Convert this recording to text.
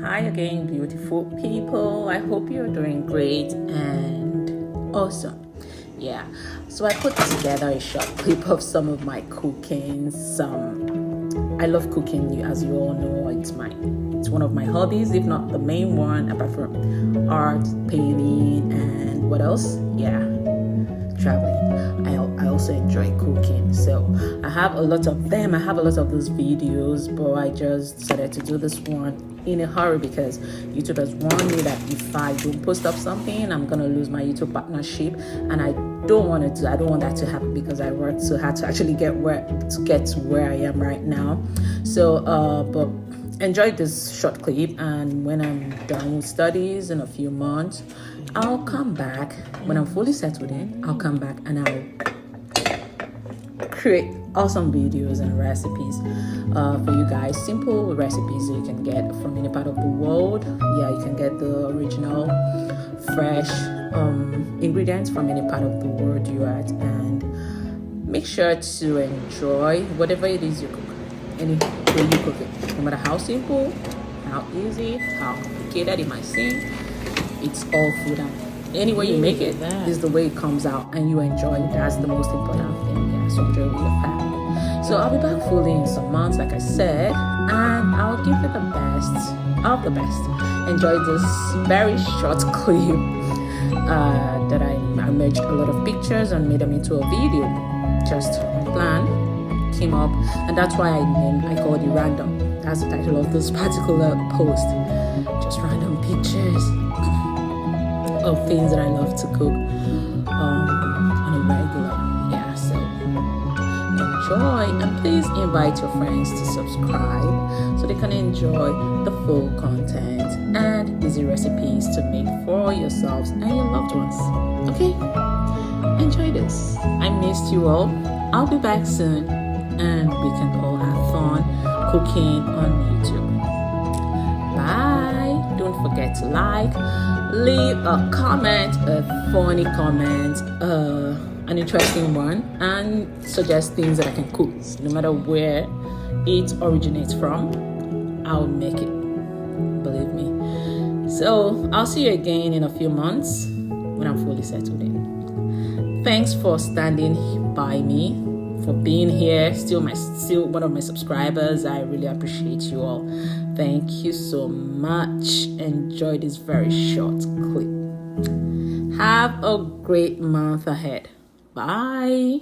Hi again, beautiful people. I hope you're doing great and awesome. Yeah, so I put together a short clip of some of my cooking. I love cooking, as you all know. It's one of my hobbies, if not the main one, apart from art, painting, and what else? Yeah, traveling. I also enjoy cooking, so I have a lot of them. I have a lot of those videos, but I just decided to do this one in a hurry because YouTube has warned me that if I don't post up something, I'm gonna lose my YouTube partnership, and I don't want that to happen because I worked so hard to actually get to where I am right now. So but enjoy this short clip, and when I'm done with studies in a few months, I'll come back. When I'm fully settled in, I'll come back and I'll create awesome videos and recipes for you guys. Simple recipes that you can get from any part of the world. Yeah, you can get the original fresh ingredients from any part of the world you're at, and make sure to enjoy whatever it is you cook, any way you cook it, no matter how simple, how easy, how complicated it might seem. It's all food, and any way you make it is the way it comes out, and you enjoy it. That's the most important thing. Yeah, so enjoy with your family. So I'll be back fully in some months, like I said, and I'll give you the best of the best. Enjoy this very short clip that I merged a lot of pictures and made them into a video. Just on plan came up, and that's why I called it random. That's the title of this particular post. Just random pictures of things that I love to cook on a regular. Yeah, so enjoy, and please invite your friends to subscribe so they can enjoy the full content and easy recipes to make for yourselves and your loved ones. Okay, enjoy this. I missed you all. I'll be back soon, and we can all have fun cooking on YouTube. Bye. Don't forget to leave a comment, a funny comment, an interesting one, and suggest things that I can cook. No matter where it originates from, I'll make it. Believe me. So I'll see you again in a few months when I'm fully settled in. Thanks for standing by me, for being here, still one of my subscribers. I really appreciate you all. Thank you so much. Enjoy this very short clip. Have a great month ahead. Bye.